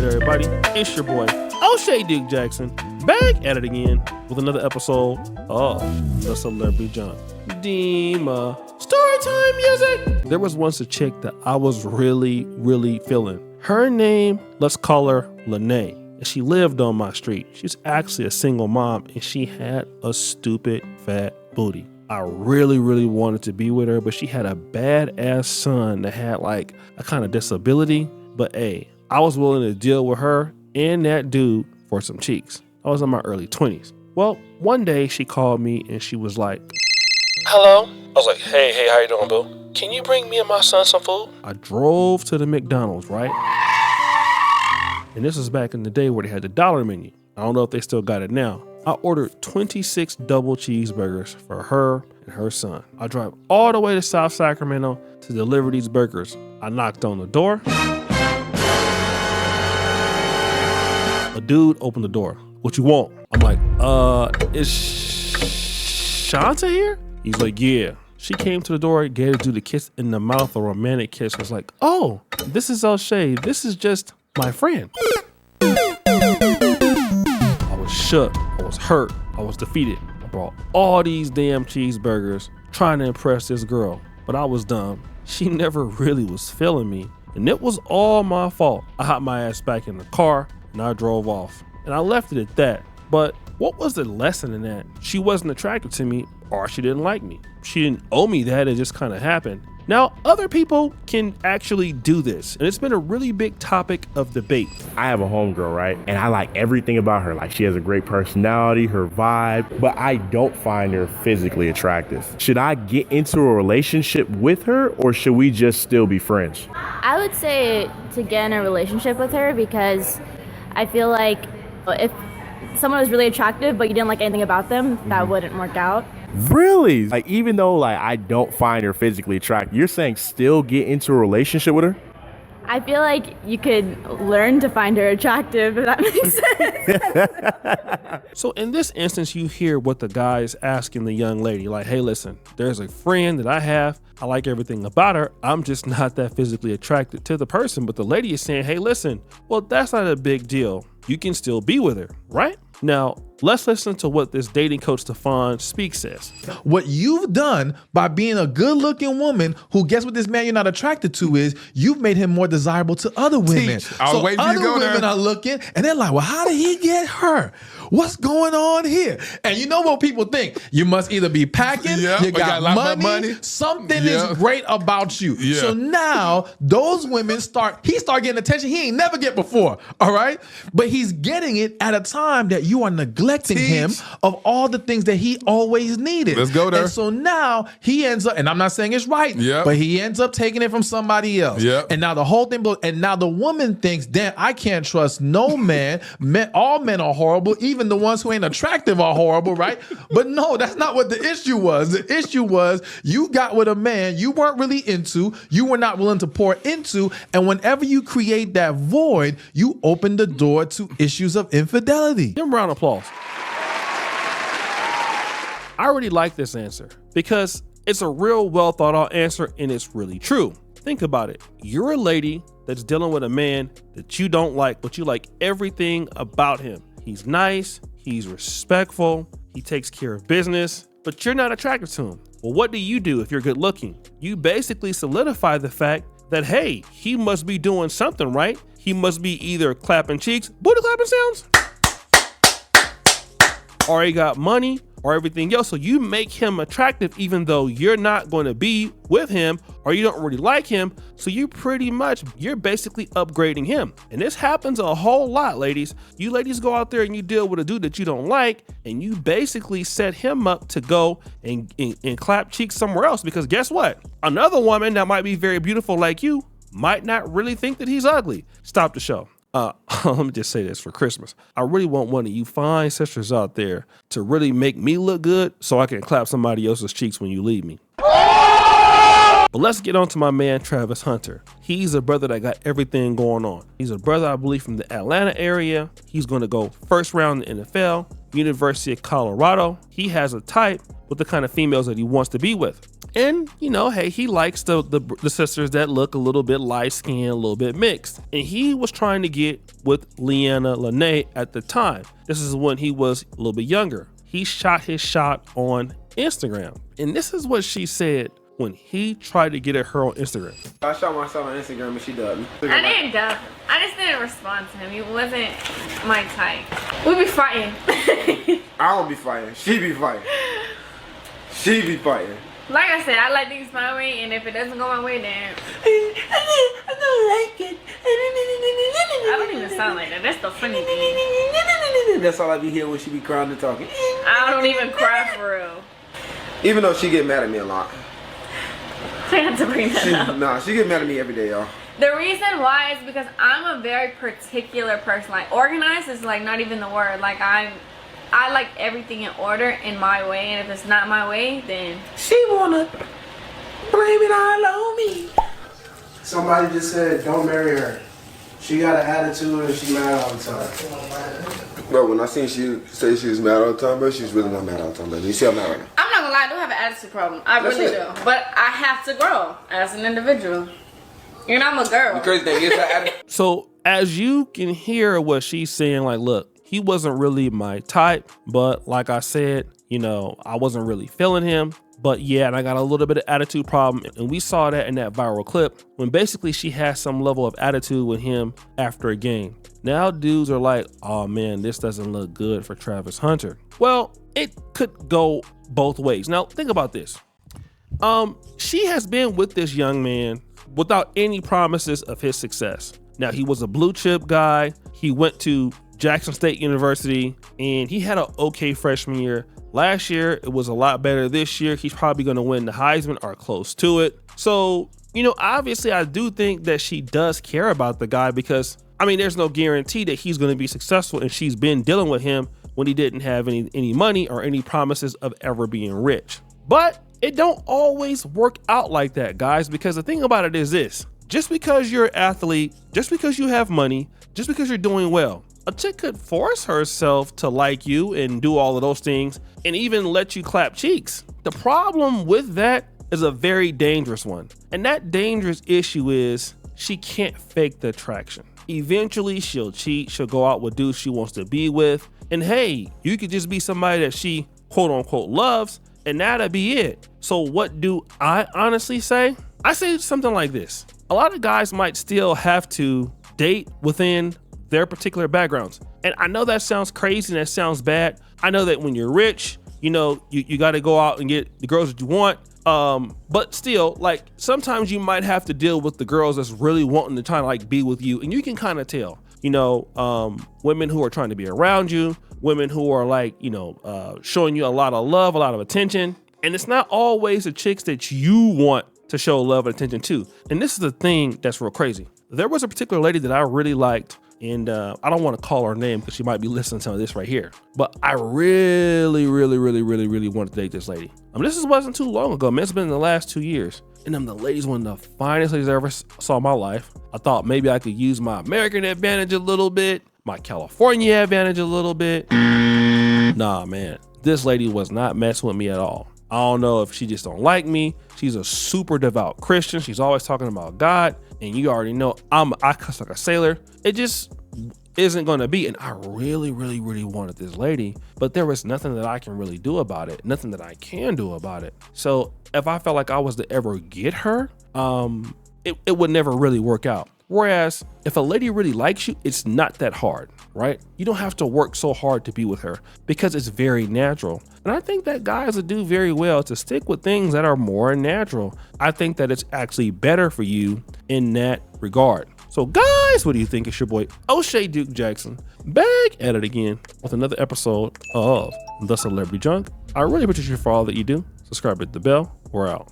good, everybody? It's your boy, O'Shea Duke Jackson, back at it again with another episode of The Celebrity Junk. Dima. Storytime music! There was once a chick that I was really feeling. Her name, let's call her Lenee. And she lived on my street. She's actually a single mom, and she had a stupid fat booty. I really wanted to be with her, but she had a badass son that had like a kind of disability. But hey, I was willing to deal with her and that dude for some cheeks. I was in my early 20s. Well, one day she called me and she was like, "Hello?" I was like, hey, how you doing, boo? Can you bring me and my son some food? I drove to the McDonald's, right? And this was back in the day where they had the dollar menu. I don't know if they still got it now. I ordered 26 double cheeseburgers for her and her son. I drive all the way to South Sacramento to deliver these burgers. I knocked on the door. A dude opened the door. "What you want?" I'm like, is Shanta here? He's like, "Yeah." She came to the door, gave the dude a kiss in the mouth, a romantic kiss. I was like, "Oh, this is O'Shea. This is just my friend." I was shook. I was hurt. I was defeated. I brought all these damn cheeseburgers trying to impress this girl, but I was dumb. She never really was feeling me, and it was all my fault. I hopped my ass back in the car and I drove off, and I left it at that. But what was the lesson in that? She wasn't attracted to me, or she didn't like me. She didn't owe me that. It just kind of happened. Now, other people can actually do this, and it's been a really big topic of debate. I have a homegirl, right? And I like everything about her. Like, she has a great personality, her vibe, but I don't find her physically attractive. Should I get into a relationship with her, or should we just still be friends? I would say to get in a relationship with her, because I feel like if someone was really attractive but you didn't like anything about them, that wouldn't work out. Really? Like, even though like I don't find her physically attractive, you're saying still get into a relationship with her? I feel like you could learn to find her attractive, if that makes sense. So in this instance, you hear what the guy is asking the young lady, like, "Hey, listen, there's a friend that I have. I like everything about her. I'm just not that physically attracted to the person." But the lady is saying, "Hey, listen, well, that's not a big deal. You can still be with her, right?" Now, let's listen to what this dating coach Stefan Speak says. What you've done by being a good-looking woman who, guess what this man you're not attracted to is, you've made him more desirable to other women. I was waiting for you to go there. Other women are looking and they're like, "Well, how did he get her? What's going on here?" And you know what people think? You must either be packing, you got money, something is great about you. Yeah. So now those women he start getting attention he ain't never get before, all right? But he's getting it at a time that you are neglecting him of all the things that he always needed. Let's go there. And so now he ends up, and I'm not saying it's right, but he ends up taking it from somebody else. And now the whole thing, and now the woman thinks, "Damn, I can't trust no man. All men are horrible. Even the ones who ain't attractive are horrible," right? But no, that's not what the issue was. The issue was you got with a man you weren't really into, you were not willing to pour into, and whenever you create that void, you open the door to issues of infidelity. Give him a round of applause. I really like this answer because it's a real well thought out answer, and it's really true. Think about it. You're a lady that's dealing with a man that you don't like, but you like everything about him. He's nice, he's respectful, he takes care of business, but you're not attracted to him. Well, what do you do if you're good looking? You basically solidify the fact that, hey, he must be doing something right. He must be either clapping cheeks, booty clapping sounds, or he got money, or everything else. So you make him attractive even though you're not going to be with him or you don't really like him. So you're basically upgrading him. And this happens a whole lot, ladies. You ladies go out there and you deal with a dude that you don't like, and you basically set him up to go and clap cheeks somewhere else, because guess what? Another woman that might be very beautiful like you might not really think that he's ugly. Stop the show. Let me just say this for Christmas. I really want one of you fine sisters out there to really make me look good so I can clap somebody else's cheeks when you leave me. But let's get on to my man, Travis Hunter. He's a brother that got everything going on. He's a brother, I believe, from the Atlanta area. He's going to go first round in the NFL, University of Colorado. He has a type with the kind of females that he wants to be with. And, hey, he likes the sisters that look a little bit light-skinned, a little bit mixed. And he was trying to get with Leanna Lenee at the time. This is when he was a little bit younger. He shot his shot on Instagram. And this is what she said when he tried to get at her on Instagram. I shot myself on Instagram and she dubbed me. I didn't dub. I just didn't respond to him. He wasn't my type. We be fighting. I don't be fighting. She be fighting. She be fighting. Like I said, I like things my way, and if it doesn't go my way, then I don't like it. I don't even sound like that. That's the funny thing. That's all I be hearing when she be crying and talking. I don't even cry for real. Even though she get mad at me a lot. I had to bring that up. Nah, she get mad at me every day, y'all. The reason why is because I'm a very particular person. Like, organized is like not even the word. Like, I like everything in order in my way, and if it's not my way, then she wanna blame it all on me. Somebody just said, don't marry her. She got an attitude and she mad all the time. Bro, when I seen she say she was mad all the time, bro, she's really not mad all the time, bro. You see I'm not right now. I'm not gonna lie, I do have an attitude problem. I really do. But I have to grow as an individual. And I'm a girl. The crazy thing is that attitude. So as you can hear what she's saying, like, look, he wasn't really my type, but like I said, I wasn't really feeling him. But yeah, and I got a little bit of attitude problem. And we saw that in that viral clip when basically she has some level of attitude with him after a game. Now dudes are like, oh man, this doesn't look good for Travis Hunter. Well, it could go both ways. Now think about this. She has been with this young man without any promises of his success. Now he was a blue chip guy. He went to Jackson State University and he had an okay freshman year. Last year, it was a lot better. This year, he's probably going to win the Heisman or close to it. So, obviously, I do think that she does care about the guy because, there's no guarantee that he's going to be successful, and she's been dealing with him when he didn't have any money or any promises of ever being rich. But it don't always work out like that, guys, because the thing about it is this. Just because you're an athlete, just because you have money, just because you're doing well, a chick could force herself to like you and do all of those things and even let you clap cheeks. The problem with that is a very dangerous one. And that dangerous issue is she can't fake the attraction. Eventually she'll cheat, she'll go out with dudes she wants to be with. And hey, you could just be somebody that she quote unquote loves and that'll be it. So what do I honestly say? I say something like this. A lot of guys might still have to date within their particular backgrounds. And I know that sounds crazy and that sounds bad. I know that when you're rich, you got to go out and get the girls that you want. But still, like, sometimes you might have to deal with the girls that's really wanting to try to like be with you. And you can kind of tell, women who are trying to be around you, women who are like, showing you a lot of love, a lot of attention. And it's not always the chicks that you want to show love and attention to. And this is the thing that's real crazy. There was a particular lady that I really liked. And I don't want to call her name because she might be listening to some of this right here. But I really wanted to date this lady. This wasn't too long ago, man. It's been in the last 2 years. And the lady's one of the finest ladies I ever saw in my life. I thought maybe I could use my American advantage a little bit, my California advantage a little bit. Nah, man. This lady was not messing with me at all. I don't know if she just don't like me. She's a super devout Christian. She's always talking about God. And you already know I cuss like a sailor. It just isn't going to be. And I really wanted this lady, but there was nothing that I can really do about it. Nothing that I can do about it. So if I felt like I was to ever get her, it would never really work out. Whereas if a lady really likes you, it's not that hard, right? You don't have to work so hard to be with her because it's very natural. And I think that guys would do very well to stick with things that are more natural. I think that it's actually better for you in that regard. So guys, what do you think? It's your boy O'Shea Duke Jackson back at it again with another episode of The Celebrity Junk. I really appreciate you for all that you do. Subscribe, hit the bell. We're out.